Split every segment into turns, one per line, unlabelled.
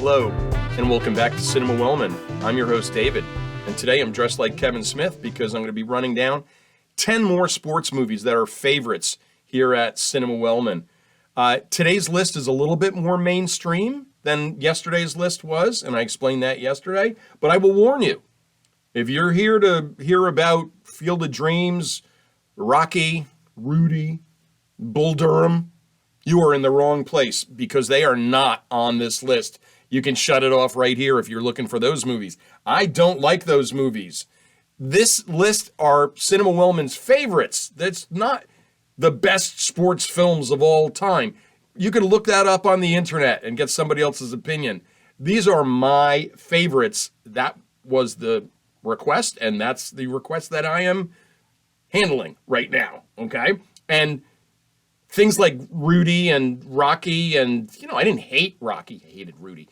Hello, and welcome back to Cinema Wellman. I'm your host, David, and today I'm dressed like Kevin Smith because I'm going to be running down 10 more sports movies that are favorites here at Cinema Wellman. Today's list is a little bit more mainstream than yesterday's list was, and I explained that yesterday, but I will warn you, if you're here to hear about Field of Dreams, Rocky, Rudy, Bull Durham, you are in the wrong place because they are not on this list. You can shut it off right here if you're looking for those movies. I don't like those movies. This list are Cinema Wellman's favorites. That's not the best sports films of all time. You can look that up on the internet and get somebody else's opinion. These are my favorites. That was the request, and that's the request that I am handling right now, okay? And things like Rudy and Rocky, and, I didn't hate Rocky. I hated Rudy.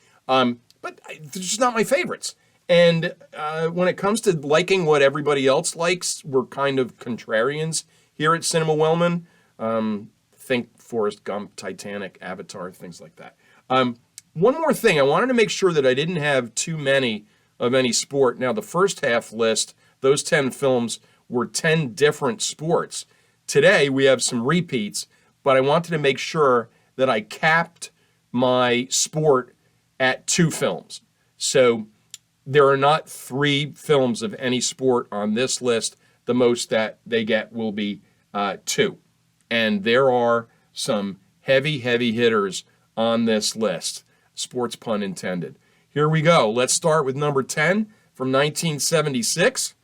But they're just not my favorites. And when it comes to liking what everybody else likes, we're kind of contrarians here at Cinema Wellman. Think Forrest Gump, Titanic, Avatar, things like that. One more thing. I wanted to make sure that I didn't have too many of any sport. Now, the first half list, those 10 films were 10 different sports. Today, we have some repeats, but I wanted to make sure that I capped my sport at 2 films. So there are not 3 films of any sport on this list. The most that they get will be 2. And there are some heavy hitters on this list. Sports pun intended. Here we go. Let's start with number 10 from 1976,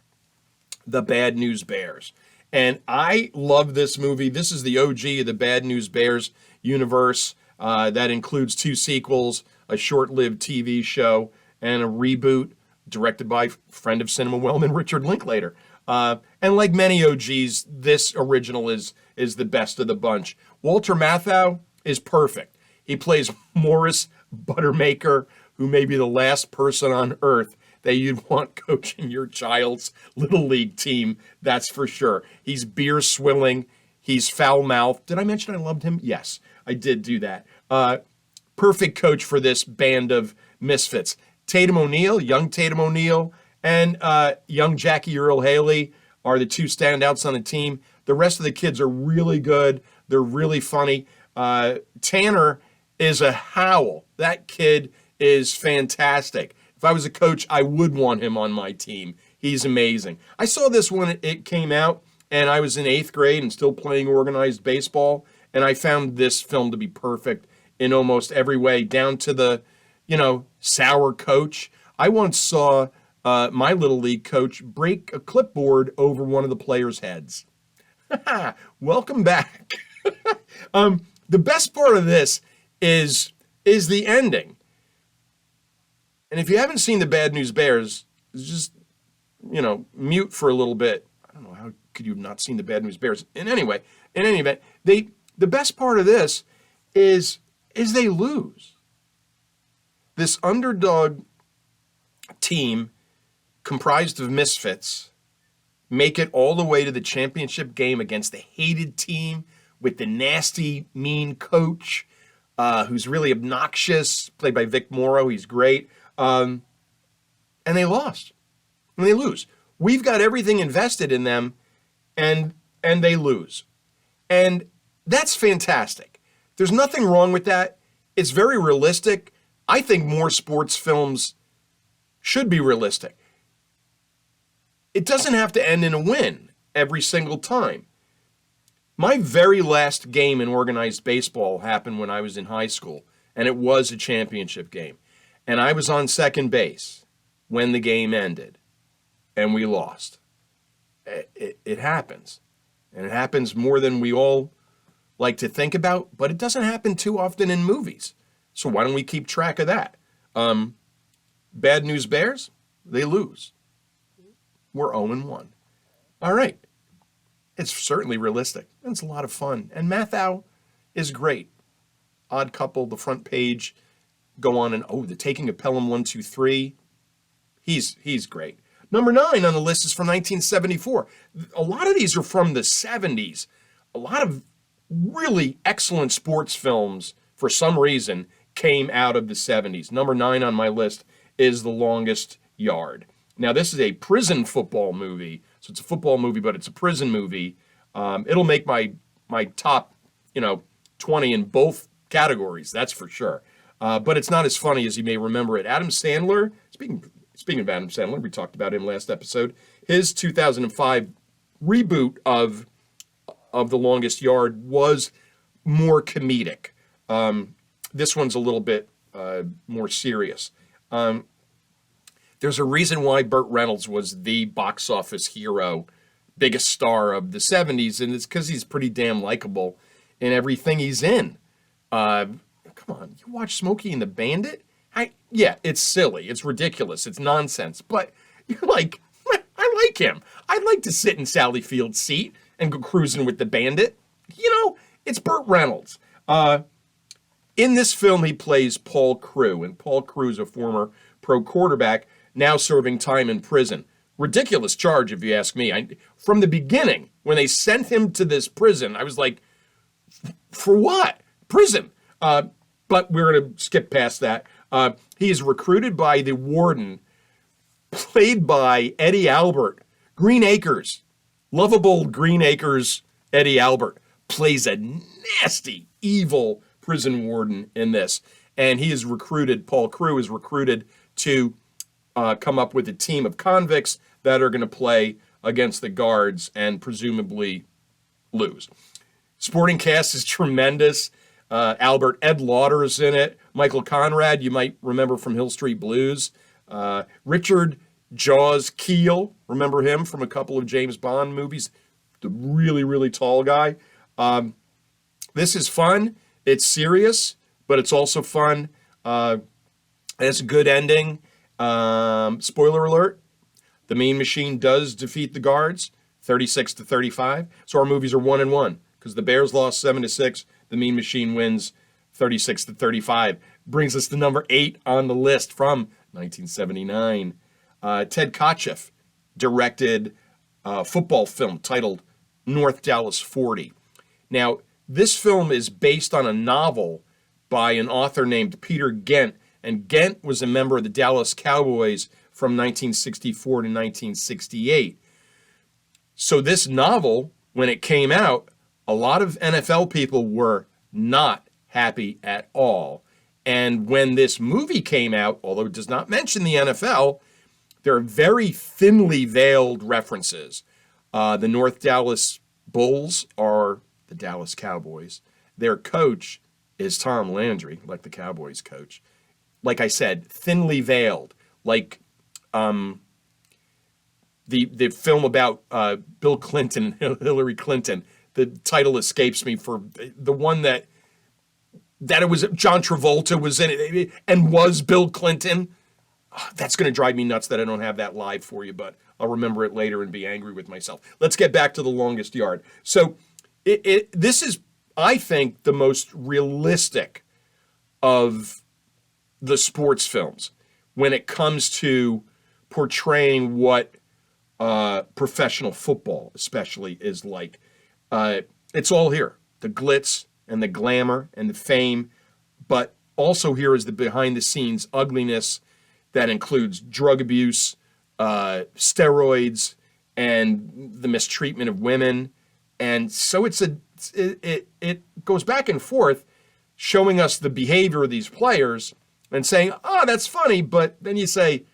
The Bad News Bears. And I love this movie. This is the OG of the Bad News Bears universe. That includes 2 sequels, a short-lived TV show, and a reboot directed by friend of Cinema Wellman, Richard Linklater. And like many OGs, this original is the best of the bunch. Walter Matthau is perfect. He plays Morris Buttermaker, who may be the last person on earth that you'd want coaching your child's little league team, that's for sure. He's beer swilling. He's foul-mouthed. Did I mention I loved him? Yes, I did do that. Perfect coach for this band of misfits. Tatum O'Neal, young Tatum O'Neal, and young Jackie Earle Haley are the 2 standouts on the team. The rest of the kids are really good. They're really funny. Tanner is a howl. That kid is fantastic. If I was a coach, I would want him on my team. He's amazing. I saw this when it came out, and I was in 8th grade and still playing organized baseball, and I found this film to be perfect in almost every way, down to the, sour coach. I once saw my little league coach break a clipboard over one of the players' heads. Welcome back. The best part of this is the ending. And if you haven't seen The Bad News Bears, just, mute for a little bit. I don't know, how could you have not seen The Bad News Bears? In any event, the best part of this is they lose. This underdog team comprised of misfits make it all the way to the championship game against the hated team with the nasty, mean coach who's really obnoxious, played by Vic Morrow. He's great. And they lost. And they lose. We've got everything invested in them, and they lose. And that's fantastic. There's nothing wrong with that. It's very realistic. I think more sports films should be realistic. It doesn't have to end in a win every single time. My very last game in organized baseball happened when I was in high school, and it was a championship game. And I was on second base when the game ended, and we lost. It happens. And it happens more than we all like to think about, but it doesn't happen too often in movies. So why don't we keep track of that? Bad News Bears, they lose. We're 0-1. All right. It's certainly realistic. It's a lot of fun. And Matthau is great. Odd Couple, the front page, go on and, the Taking of Pelham 1, 2, 3. He's great. Number 9 on the list is from 1974. A lot of these are from the 70s. A lot of really excellent sports films, for some reason, came out of the 70s. Number 9 on my list is The Longest Yard. Now, this is a prison football movie. So it's a football movie, but it's a prison movie. It'll make my top, 20 in both categories, that's for sure. But it's not as funny as you may remember it. Adam Sandler, speaking of Adam Sandler, we talked about him last episode. His 2005 reboot of The Longest Yard was more comedic. This one's a little bit more serious. There's a reason why Burt Reynolds was the box office hero, biggest star of the 70s, and it's because he's pretty damn likable in everything he's in. Come on, you watch Smokey and the Bandit? Yeah, it's silly, it's ridiculous, it's nonsense, but you're like, I like him. I'd like to sit in Sally Field's seat and go cruising with the Bandit. It's Burt Reynolds. In this film, he plays Paul Crewe, and Paul Crewe is a former pro quarterback, now serving time in prison. Ridiculous charge, if you ask me. From the beginning, when they sent him to this prison, I was like, for what? Prison. But we're going to skip past that. He is recruited by the warden, played by Eddie Albert. Green Acres, lovable Green Acres Eddie Albert, plays a nasty, evil prison warden in this. And he is recruited, Paul Crewe is recruited to come up with a team of convicts that are going to play against the guards and presumably lose. Supporting cast is tremendous. Ed Lauder is in it. Michael Conrad, you might remember from Hill Street Blues. Richard Jaws Keel, remember him from a couple of James Bond movies? The really, really tall guy. This is fun. It's serious, but it's also fun. It's a good ending. Spoiler alert, the Mean Machine does defeat the guards, 36-35. So our movies are 1-1, because the Bears lost 7-6. The Mean Machine wins 36-35. Brings us to number 8 on the list from 1979. Ted Kotcheff directed a football film titled North Dallas 40. Now, this film is based on a novel by an author named Peter Gent, and Gent was a member of the Dallas Cowboys from 1964 to 1968. So this novel, when it came out, a lot of NFL people were not happy at all. And when this movie came out, although it does not mention the NFL, there are very thinly veiled references. The North Dallas Bulls are the Dallas Cowboys. Their coach is Tom Landry, like the Cowboys coach. Like I said, thinly veiled. Like the film about Bill Clinton, Hillary Clinton. The title escapes me for the one that it was John Travolta was in it and was Bill Clinton. Oh, that's going to drive me nuts that I don't have that live for you, but I'll remember it later and be angry with myself. Let's get back to The Longest Yard. So this is, I think, the most realistic of the sports films when it comes to portraying what professional football especially is like. It's all here, the glitz and the glamour and the fame, but also here is the behind-the-scenes ugliness that includes drug abuse, steroids, and the mistreatment of women. And so it goes back and forth, showing us the behavior of these players and saying, oh, that's funny, but then you say,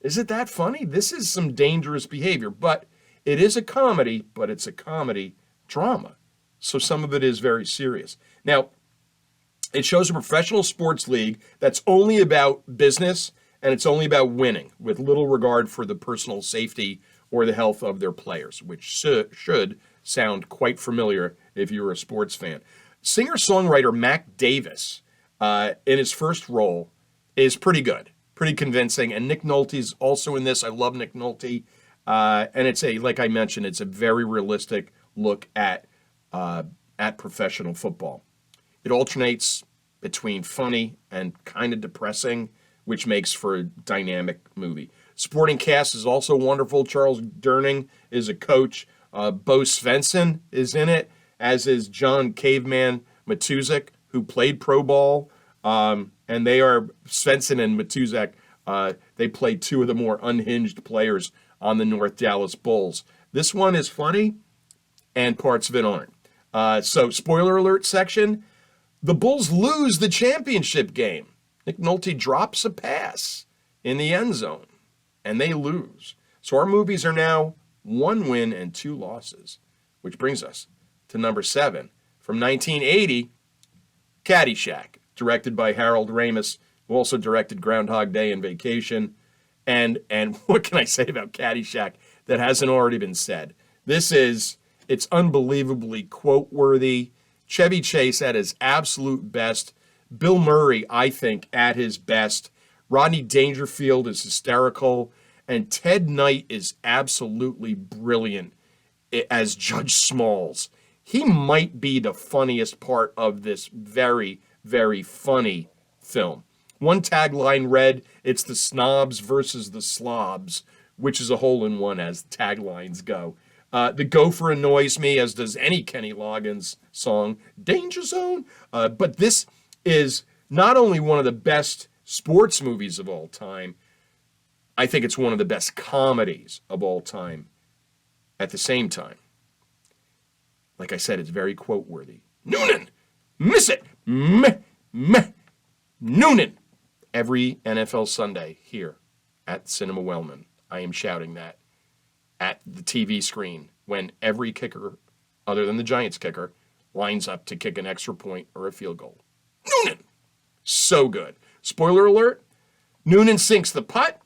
is it that funny? This is some dangerous behavior. But it is a comedy, but it's a comedy drama. So some of it is very serious. Now, it shows a professional sports league that's only about business and it's only about winning, with little regard for the personal safety or the health of their players, which should sound quite familiar if you're a sports fan. Singer-songwriter Mac Davis, in his first role, is pretty good, pretty convincing, and Nick Nolte's also in this. I love Nick Nolte, and it's like I mentioned, it's a very realistic look at professional football. It alternates between funny and kind of depressing, which makes for a dynamic movie. Supporting cast is also wonderful. Charles Durning is a coach. Bo Svensson is in it, as is John Caveman Matuszek, who played pro ball. And they are Svensson and Matuzak. They play two of the more unhinged players on the North Dallas Bulls. This one is funny, and parts of it aren't. So, spoiler alert section, the Bulls lose the championship game. Nick Nolte drops a pass in the end zone, and they lose. So our movies are now 1 win and 2 losses, which brings us to number 7. From 1980, Caddyshack, directed by Harold Ramis, who also directed Groundhog Day and Vacation. And what can I say about Caddyshack that hasn't already been said? It's unbelievably quote-worthy. Chevy Chase at his absolute best. Bill Murray, I think, at his best. Rodney Dangerfield is hysterical. And Ted Knight is absolutely brilliant as Judge Smalls. He might be the funniest part of this very, very funny film. One tagline read, "It's the snobs versus the slobs," which is a hole-in-one as taglines go. The Gopher annoys me, as does any Kenny Loggins song, Danger Zone. But this is not only one of the best sports movies of all time, I think it's one of the best comedies of all time at the same time. Like I said, it's very quote-worthy. Noonan! Miss it! Meh! Meh! Noonan! Every NFL Sunday here at Cinema Wellman, I am shouting that at the TV screen when every kicker, other than the Giants kicker, lines up to kick an extra point or a field goal. Noonan! So good. Spoiler alert, Noonan sinks the putt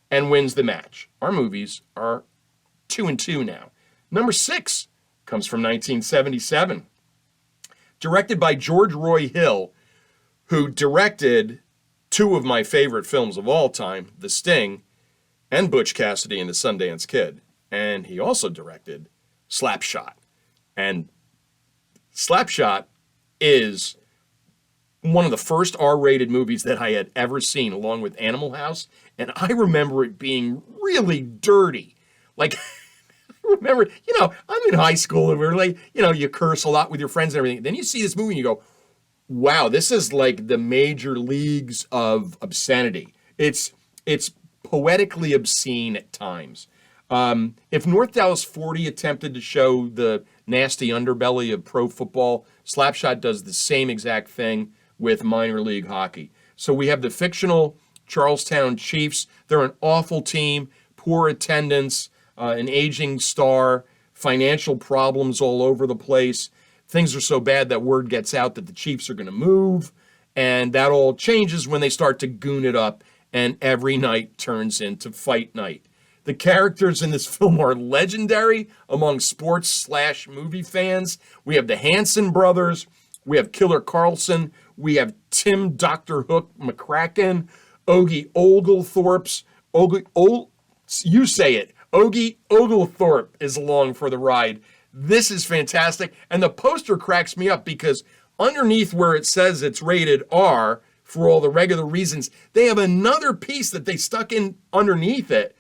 and wins the match. Our movies are 2-2 now. Number 6 comes from 1977. Directed by George Roy Hill, who directed 2 of my favorite films of all time, The Sting and Butch Cassidy and the Sundance Kid. And he also directed Slapshot. And Slapshot is one of the first R-rated movies that I had ever seen, along with Animal House. And I remember it being really dirty. Like, I remember, I'm in high school and we're like, you curse a lot with your friends and everything. Then you see this movie and you go, wow, this is like the major leagues of obscenity. It's poetically obscene at times. If North Dallas 40 attempted to show the nasty underbelly of pro football, Slapshot does the same exact thing with minor league hockey. So we have the fictional Charlestown Chiefs. They're an awful team, poor attendance, an aging star, financial problems all over the place. Things are so bad that word gets out that the Chiefs are going to move, and that all changes when they start to goon it up, and every night turns into fight night. The characters in this film are legendary among sports/movie fans. We have the Hanson brothers. We have Killer Carlson. We have Tim Dr. Hook McCracken. Ogie Oglethorpe's. You say it. Ogie Oglethorpe is along for the ride. This is fantastic. And the poster cracks me up because underneath where it says it's rated R, for all the regular reasons, they have another piece that they stuck in underneath it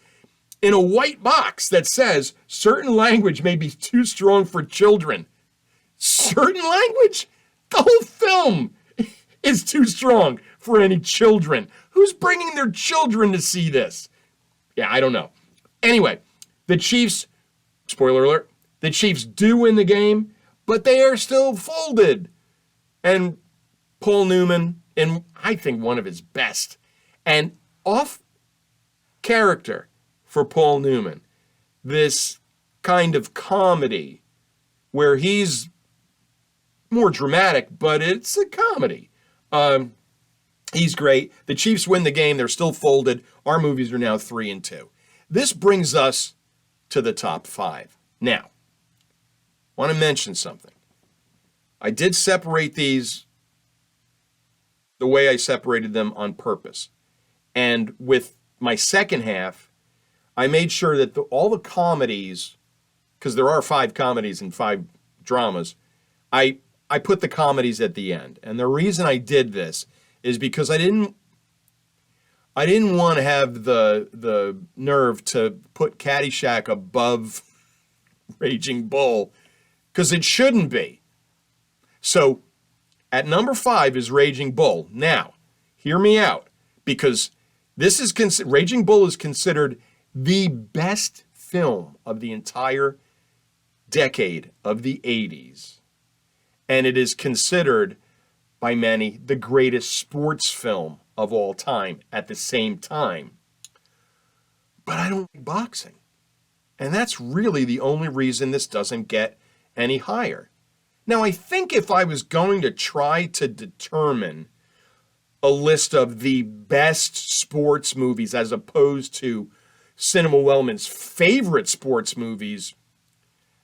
in a white box that says certain language may be too strong for children. Certain language? The whole film is too strong for any children. Who's bringing their children to see this? Yeah, I don't know. Anyway, the Chiefs, spoiler alert, the Chiefs do win the game, but they are still folded. And Paul Newman, in I think one of his best, and off character for Paul Newman, this kind of comedy where he's more dramatic, but it's a comedy. He's great. The Chiefs win the game. They're still folded. Our movies are now 3-2. This brings us to the top 5. Now, I want to mention something. I did separate these the way I separated them on purpose. And with my second half, I made sure that all the comedies, because there are 5 comedies and 5 dramas, I put the comedies at the end. And the reason I did this is because I didn't want to have the nerve to put Caddyshack above Raging Bull, because it shouldn't be. So At number 5 is Raging Bull. Now, hear me out, because this is Raging Bull is considered the best film of the entire decade of the 80s. And it is considered by many the greatest sports film of all time at the same time. But I don't like boxing. And that's really the only reason this doesn't get any higher. Now, I think if I was going to try to determine a list of the best sports movies as opposed to Cinema Wellman's favorite sports movies,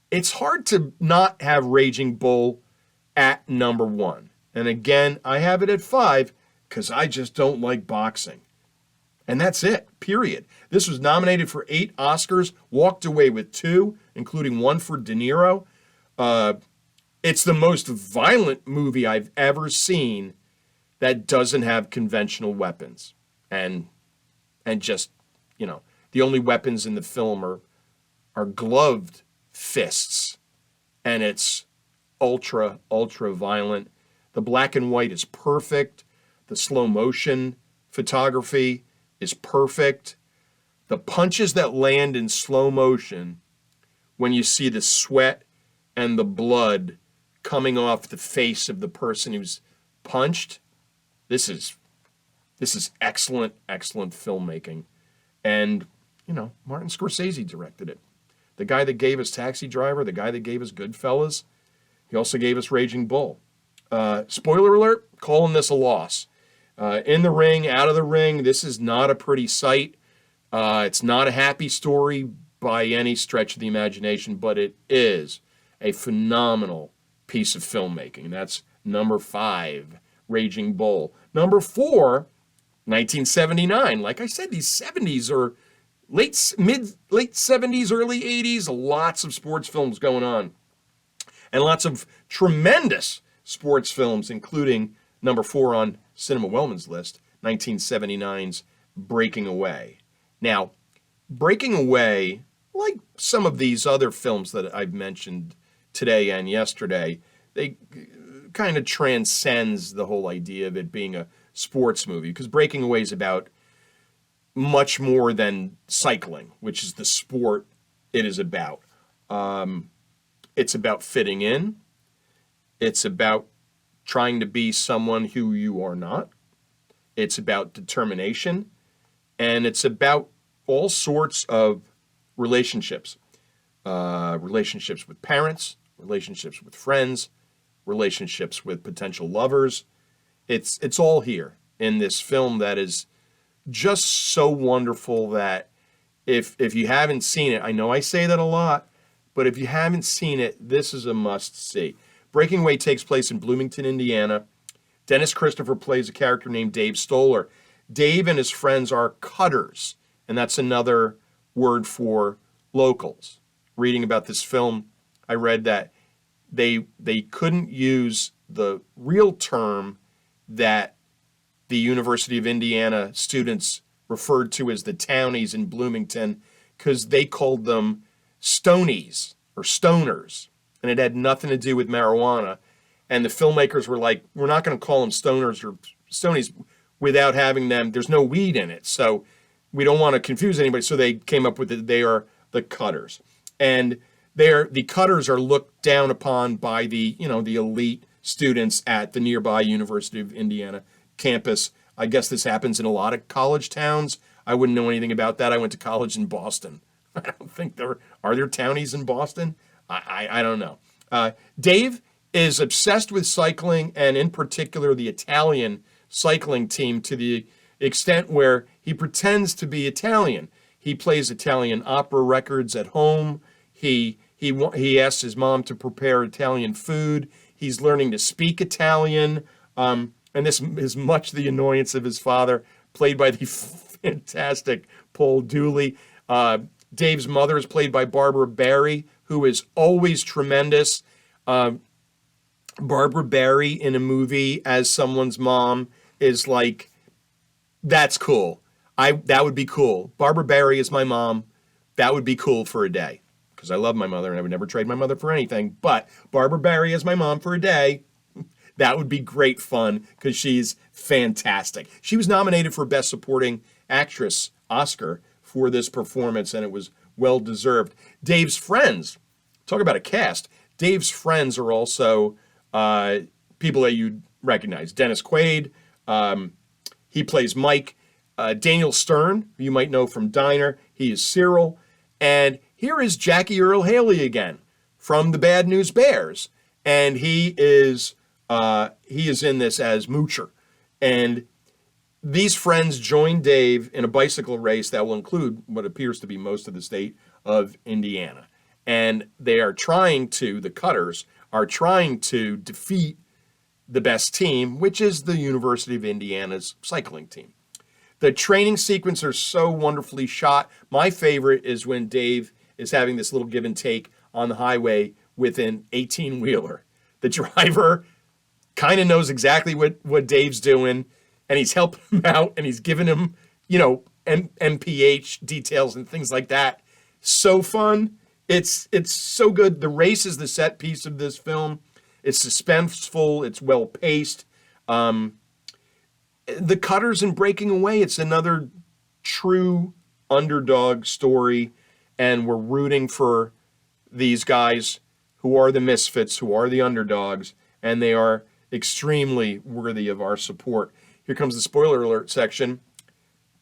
it's hard to not have Raging Bull at number 1. And again, I have it at 5 because I just don't like boxing. And that's it, period. This was nominated for 8 Oscars, walked away with 2, including 1 for De Niro. It's the most violent movie I've ever seen that doesn't have conventional weapons. And just, the only weapons in the film are gloved fists. And it's ultra, ultra violent. The black and white is perfect. The slow motion photography is perfect. The punches that land in slow motion, when you see the sweat and the blood coming off the face of the person who's punched, this is excellent, excellent filmmaking. And, Martin Scorsese directed it. The guy that gave us Taxi Driver, the guy that gave us Goodfellas, he also gave us Raging Bull. Spoiler alert, calling this a loss. In the ring, out of the ring, this is not a pretty sight. It's not a happy story by any stretch of the imagination, but it is a phenomenal piece of filmmaking. That's number 5, Raging Bull. Number 4, 1979. Like I said, these 70s are late 70s, early 80s, lots of sports films going on. And lots of tremendous sports films, including number 4 on Cinema Wellman's list, 1979's Breaking Away. Now, Breaking Away, like some of these other films that I've mentioned today and yesterday, they kind of transcends the whole idea of it being a sports movie, because Breaking Away is about much more than cycling, which is the sport it is about. It's about fitting in. It's about trying to be someone who you are not. It's about determination. And it's about all sorts of relationships. Relationships with parents, relationships with friends, relationships with potential lovers. It's all here in this film that is just so wonderful that if you haven't seen it, I know I say that a lot, but if you haven't seen it, this is a must-see. Breaking Away takes place in Bloomington, Indiana. Dennis Christopher plays a character named Dave Stoller. Dave and his friends are cutters, and that's another word for locals. Reading about this film, I read that they couldn't use the real term that the University of Indiana students referred to as the townies in Bloomington, because they called them stonies or stoners, and it had nothing to do with marijuana. And the filmmakers were like, we're not going to call them stoners or stonies without having them. There's no weed in it, so we don't want to confuse anybody. So they came up with it. They are the cutters, and the cutters are looked down upon by the elite students at the nearby University of Indiana campus. I guess this happens in a lot of college towns. I wouldn't know anything about that. I went to college in Boston. I don't think are there townies in Boston? I don't know. Dave is obsessed with cycling, and in particular the Italian cycling team, to the extent where he pretends to be Italian. He plays Italian opera records at home. He asks his mom to prepare Italian food. He's learning to speak Italian. And this is much the annoyance of his father, played by the fantastic Paul Dooley. Dave's mother is played by Barbara Barry, who is always tremendous. Barbara Barry in a movie as someone's mom is like, that's cool. That would be cool. Barbara Barry is my mom. That would be cool for a day, because I love my mother and I would never trade my mother for anything. But Barbara Barry as my mom for a day, That would be great fun because she's fantastic. She was nominated for Best Supporting Actress Oscar for this performance, and it was well deserved. Dave's friends, talk about a cast. Dave's friends are also people that you'd recognize. Dennis Quaid, he plays Mike. Daniel Stern, who you might know from Diner, he is Cyril. And here is Jackie Earle Haley again from the Bad News Bears. And he is in this as Moocher. And these friends join Dave in a bicycle race that will include what appears to be most of the state of Indiana. And they are the Cutters are trying to defeat the best team, which is the University of Indiana's cycling team. The training sequences are so wonderfully shot. My favorite is when Dave is having this little give and take on the highway with an 18-wheeler. The driver kind of knows exactly what Dave's doing, and he's helping him out, and he's giving him, MPH details and things like that. So fun. It's so good. The race is the set piece of this film. It's suspenseful. It's well paced. The Cutters and Breaking Away, it's another true underdog story, and we're rooting for these guys who are the misfits, who are the underdogs, and they are extremely worthy of our support. Here comes the spoiler alert section.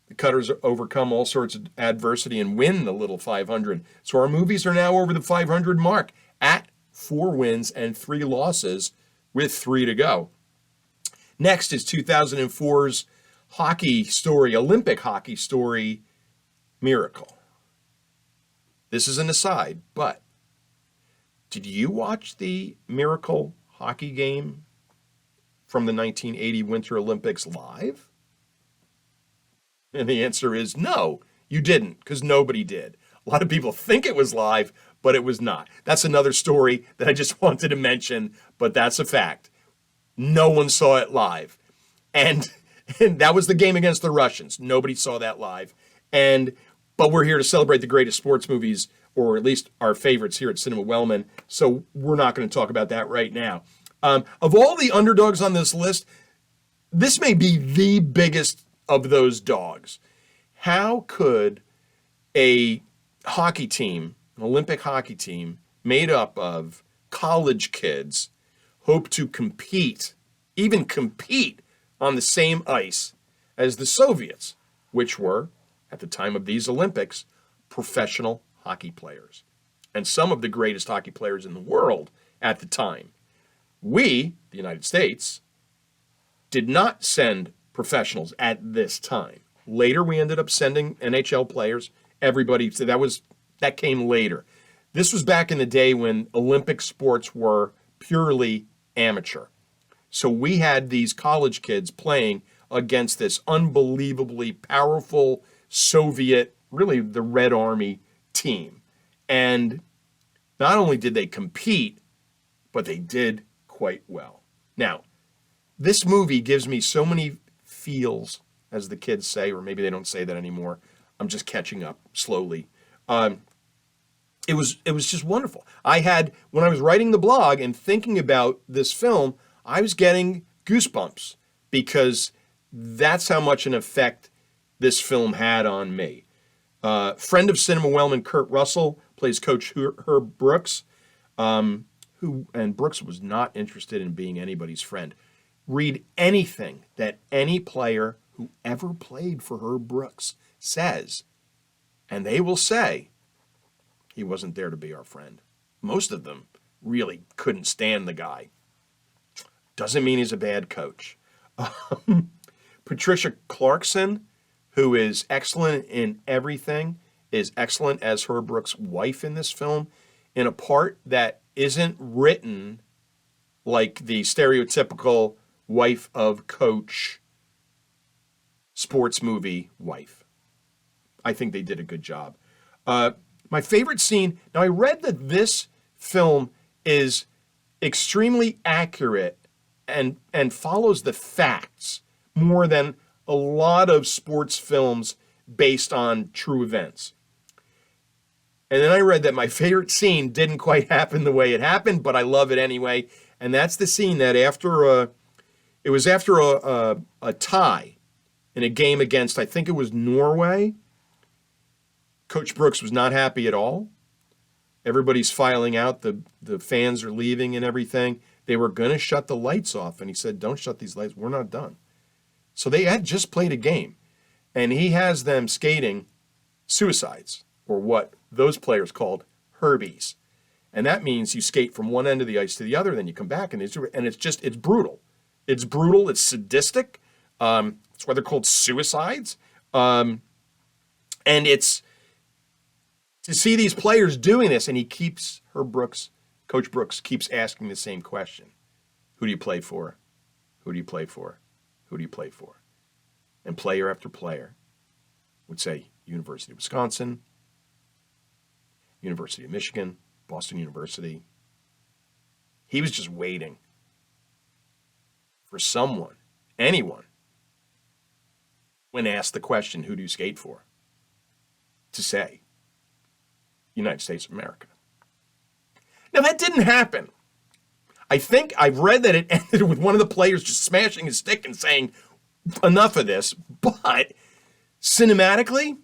The Cutters overcome all sorts of adversity and win the Little 500. So our movies are now over the 500 mark at 4 wins and 3 losses with 3 to go. Next is 2004's Olympic hockey story, Miracle. This is an aside, but did you watch the Miracle hockey game from the 1980 Winter Olympics live? And the answer is no, you didn't, because nobody did. A lot of people think it was live, but it was not. That's another story that I just wanted to mention, but that's a fact. No one saw it live. And that was the game against the Russians. Nobody saw that live. But we're here to celebrate the greatest sports movies, or at least our favorites here at Cinema Wellman, so we're not going to talk about that right now. Of all the underdogs on this list, this may be the biggest of those dogs. How could a hockey team, an Olympic hockey team, made up of college kids, hope to compete on the same ice as the Soviets, which were, at the time of these Olympics, professional hockey players, and some of the greatest hockey players in the world at the time? We, the United States, did not send professionals at this time. Later, we ended up sending NHL players. Everybody, so that came later. This was back in the day when Olympic sports were purely amateur. So we had these college kids playing against this unbelievably powerful Soviet, really the Red Army team. And not only did they compete, but they did quite well. Now, this movie gives me so many feels, as the kids say, or maybe they don't say that anymore. I'm just catching up slowly. It was just wonderful. When I was writing the blog and thinking about this film, I was getting goosebumps because that's how much an effect this film had on me. Friend of Cinema Wellman, Kurt Russell, plays Coach Herb Brooks, and Brooks was not interested in being anybody's friend. Read anything that any player who ever played for Herb Brooks says, and they will say, he wasn't there to be our friend. Most of them really couldn't stand the guy. Doesn't mean he's a bad coach. Patricia Clarkson, who is excellent in everything, is excellent as Herb Brooks' wife in this film, in a part that isn't written like the stereotypical wife of coach sports movie wife. I think they did a good job. My favorite scene, now I read that this film is extremely accurate and follows the facts more than a lot of sports films based on true events. And then I read that my favorite scene didn't quite happen the way it happened, but I love it anyway. And that's the scene that it was after a tie in a game against, I think it was Norway. Coach Brooks was not happy at all. Everybody's filing out. The fans are leaving and everything. They were going to shut the lights off. And he said, don't shut these lights. We're not done. So they had just played a game. And he has them skating suicides, or what those players called herbies. And that means you skate from one end of the ice to the other, then you come back, and it's brutal. It's brutal. It's sadistic. That's why they're called suicides. And it's to see these players doing this, and Coach Brooks keeps asking the same question. Who do you play for? Who do you play for? Who do you play for? And player after player would say University of Wisconsin, University of Michigan, Boston University. He was just waiting for someone, anyone, when asked the question, who do you skate for, to say United States of America. Now, that didn't happen. I think I've read that it ended with one of the players just smashing his stick and saying, enough of this. But cinematically,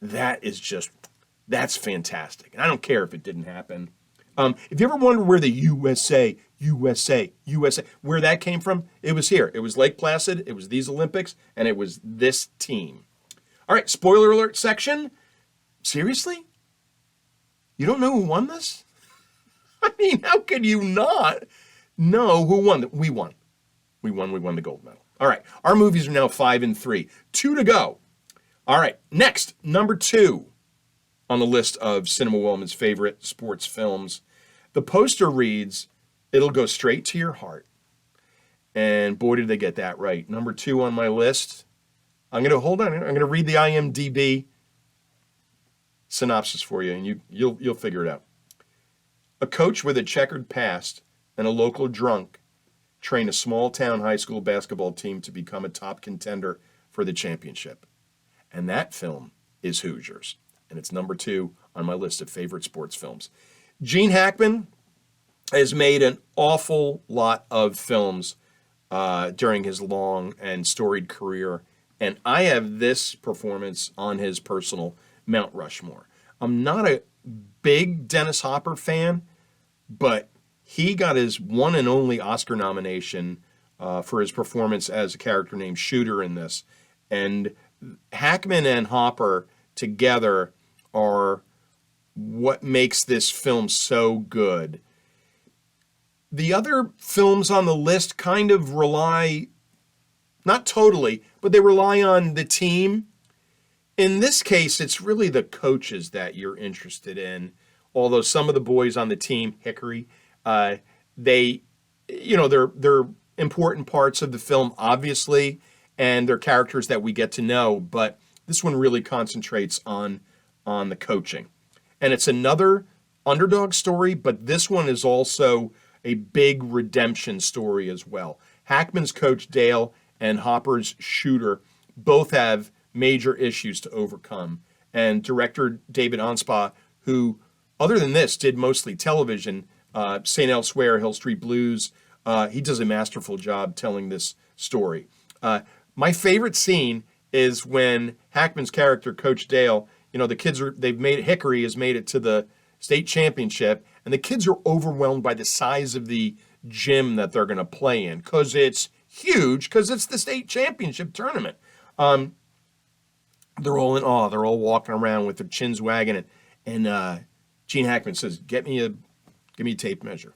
that's fantastic. And I don't care if it didn't happen. If you ever wonder where the USA, where that came from, it was here. It was Lake Placid, it was these Olympics, and it was this team. All right, spoiler alert section. Seriously? You don't know who won this? I mean, how could you not know who won? We won. We won the gold medal. All right, our movies are now 5-3. 2 to go. All right, next, number 2 on the list of Cinema Wellman's favorite sports films. The poster reads, "It'll go straight to your heart." And boy, did they get that right. Number 2 on my list. I'm going to read the IMDb synopsis for you, and you'll figure it out. A coach with a checkered past and a local drunk train a small-town high school basketball team to become a top contender for the championship. And that film is Hoosiers. And it's number 2 on my list of favorite sports films. Gene Hackman has made an awful lot of films during his long and storied career. And I have this performance on his personal Mount Rushmore. I'm not a big Dennis Hopper fan, but he got his one and only Oscar nomination for his performance as a character named Shooter in this. And Hackman and Hopper together are what makes this film so good. The other films on the list kind of rely, not totally, but they rely on the team. In this case, it's really the coaches that you're interested in. Although some of the boys on the team, Hickory, they're important parts of the film, obviously, and they're characters that we get to know. But this one really concentrates on the coaching. And it's another underdog story, but this one is also a big redemption story as well. Hackman's coach Dale and Hopper's Shooter both have major issues to overcome. And director David Anspaugh, who, other than this, did mostly television, St. Elsewhere, Hill Street Blues, he does a masterful job telling this story. My favorite scene is when Hackman's character, Coach Dale, Hickory has made it to the state championship, and the kids are overwhelmed by the size of the gym that they're going to play in, because it's huge, because it's the state championship tournament. They're all in awe. They're all walking around with their chins wagging, and Gene Hackman says, give me a tape measure.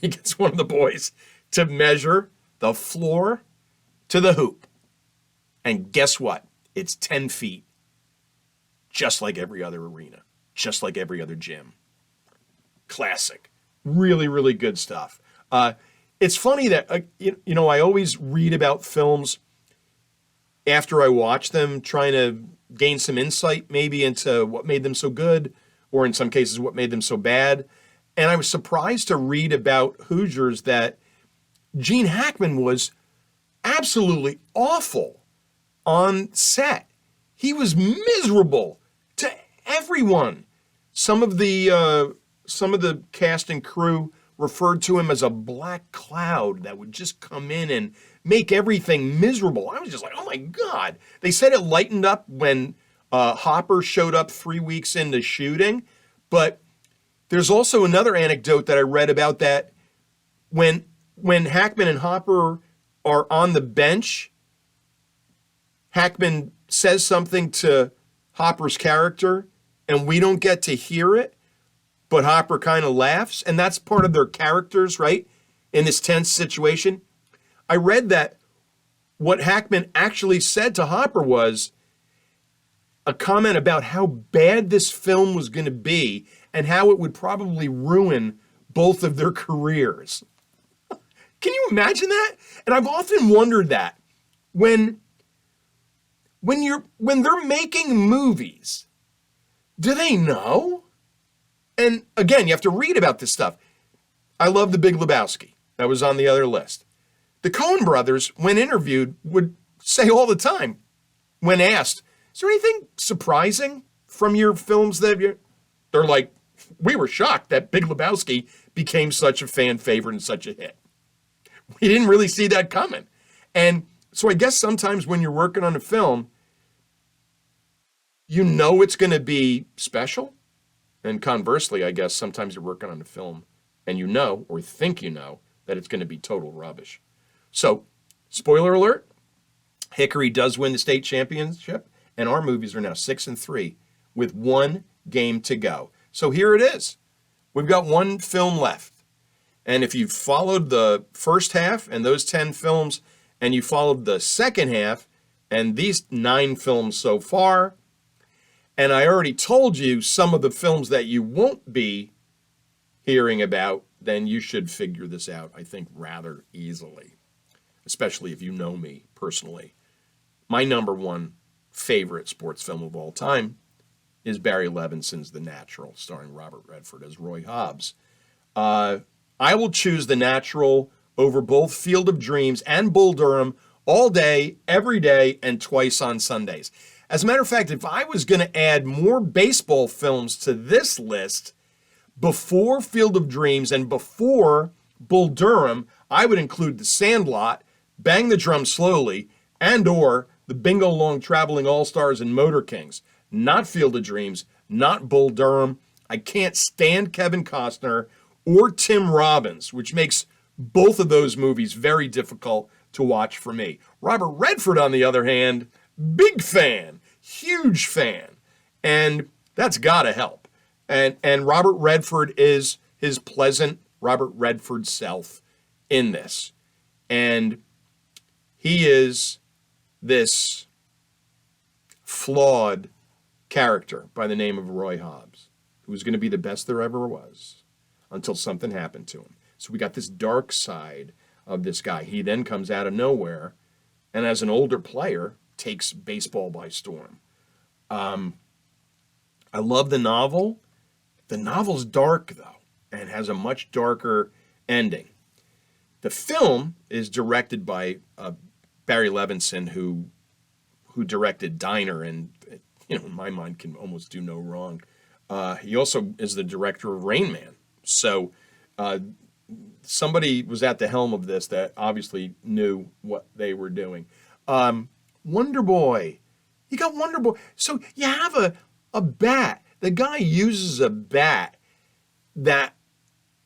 He gets one of the boys to measure the floor to the hoop. And guess what? It's 10 feet. Just like every other arena. Just like every other gym. Classic. Really, really good stuff. It's funny that, I always read about films after I watch them, trying to gain some insight maybe into what made them so good, or in some cases, what made them so bad. And I was surprised to read about Hoosiers that Gene Hackman was absolutely awful on set. He was miserable to everyone. Some of the cast and crew referred to him as a black cloud that would just come in and make everything miserable. I was just like, oh my God. They said it lightened up when Hopper showed up 3 weeks into shooting. But there's also another anecdote that I read about that when Hackman and Hopper are on the bench, Hackman says something to Hopper's character and we don't get to hear it, but Hopper kind of laughs, and that's part of their characters, right? In this tense situation. I read that what Hackman actually said to Hopper was a comment about how bad this film was going to be and how it would probably ruin both of their careers. Can you imagine that? And I've often wondered that when they're making movies, do they know? And again, you have to read about this stuff. I love The Big Lebowski. That was on the other list. The Coen brothers, when interviewed, would say all the time, when asked, is there anything surprising from your films that they're like, we were shocked that Big Lebowski became such a fan favorite and such a hit. We didn't really see that coming. And so I guess sometimes when you're working on a film, you know it's going to be special. And conversely, I guess sometimes you're working on a film and you know, or think you know, that it's going to be total rubbish. So, spoiler alert, Hickory does win the state championship, and our movies are now 6-3 with one game to go. So here it is. We've got one film left. And if you followed the first half and those 10 films, and you followed the second half and these 9 films so far, and I already told you some of the films that you won't be hearing about, then you should figure this out, I think, rather easily, especially if you know me personally. My number one favorite sports film of all time is Barry Levinson's The Natural, starring Robert Redford as Roy Hobbs. I will choose The Natural over both Field of Dreams and Bull Durham all day, every day, and twice on Sundays. As a matter of fact, if I was going to add more baseball films to this list before Field of Dreams and before Bull Durham, I would include The Sandlot, Bang the Drum Slowly, and or the Bingo Long Traveling All-Stars and Motor Kings. Not Field of Dreams, not Bull Durham. I can't stand Kevin Costner or Tim Robbins, which makes both of those movies very difficult to watch for me. Robert Redford, on the other hand, big fan, huge fan, and that's got to help. And Robert Redford is his pleasant Robert Redford self in this. And he is this flawed character by the name of Roy Hobbs, who was going to be the best there ever was until something happened to him. So we got this dark side of this guy. He then comes out of nowhere, and as an older player, takes baseball by storm. I love the novel. The novel's dark, though, and has a much darker ending. The film is directed by Barry Levinson, who directed Diner, and in my mind can almost do no wrong. He also is the director of Rain Man. So somebody was at the helm of this that obviously knew what they were doing. Wonder Boy. You got Wonder Boy. So you have a bat. The guy uses a bat that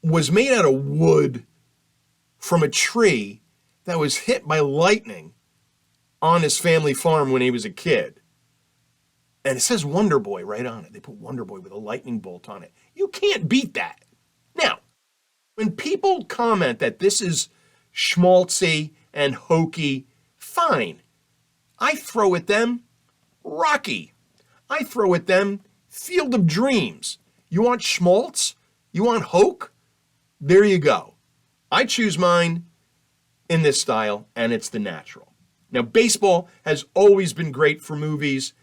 was made out of wood from a tree that was hit by lightning on his family farm when he was a kid. And it says Wonder Boy right on it. They put Wonder Boy with a lightning bolt on it. You can't beat that. Now, when people comment that this is schmaltzy and hokey, fine. I throw at them Rocky. I throw at them Field of Dreams. You want schmaltz? You want hoke? There you go. I choose mine in this style, and it's The Natural. Now, baseball has always been great for movies,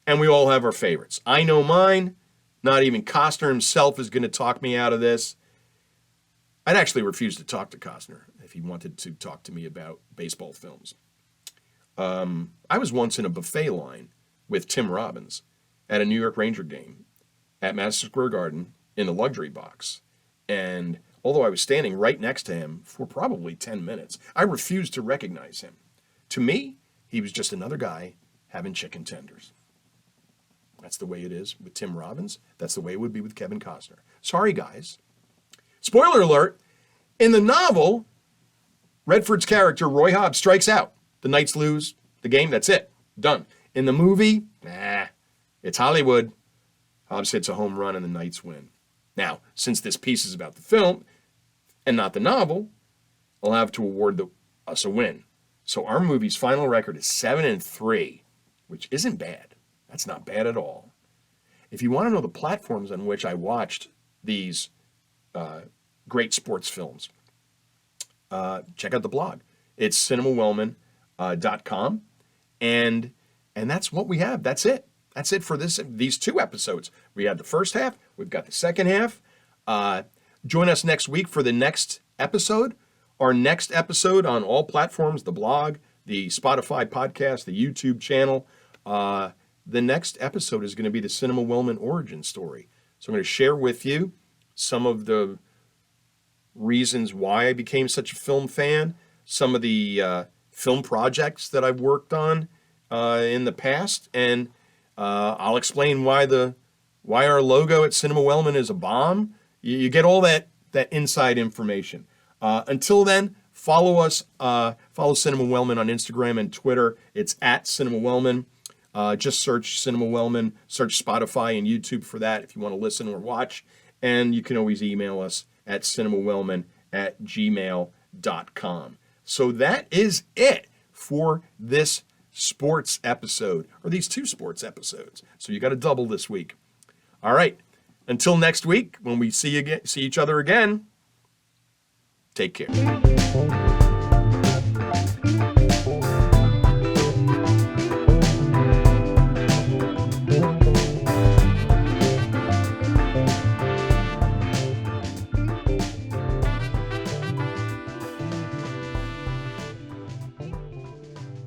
and we all have our favorites. I know mine. Not even Costner himself is going to talk me out of this. I'd actually refuse to talk to Costner if he wanted to talk to me about baseball films. I was once in a buffet line with Tim Robbins at a New York Ranger game at Madison Square Garden in the luxury box. And although I was standing right next to him for probably 10 minutes. I refused to recognize him. To me, he was just another guy having chicken tenders. That's the way it is with Tim Robbins. That's the way it would be with Kevin Costner. Sorry, guys. Spoiler alert, in the novel, Redford's character, Roy Hobbs, strikes out. The Knights lose the game. That's it. Done. In the movie, it's Hollywood. Hobbs hits a home run and the Knights win. Now, since this piece is about the film and not the novel, I'll have to award us a win. So our movie's final record is 7-3, which isn't bad. That's not bad at all. If you want to know the platforms on which I watched these great sports films, check out the blog. It's cinemawellman.com, and that's what we have. That's it. That's it for these 2 episodes. We had the first half. We've got the second half. Join us next week for the next episode. Our next episode on all platforms, the blog, the Spotify podcast, the YouTube channel. The next episode is going to be the Cinema Wellman origin story. So I'm going to share with you some of the reasons why I became such a film fan, some of the film projects that I've worked on in the past, and I'll explain why our logo at Cinema Wellman is a bomb. You get all that inside information. Until then, follow us. Follow Cinema Wellman on Instagram and Twitter. It's at Cinema Wellman. Just search Cinema Wellman, search Spotify and YouTube for that if you want to listen or watch. And you can always email us at cinemawellman@gmail.com. So that is it for this sports episode, or these 2 sports episodes. So you got a double this week. All right. Until next week, when we see each other again, take care.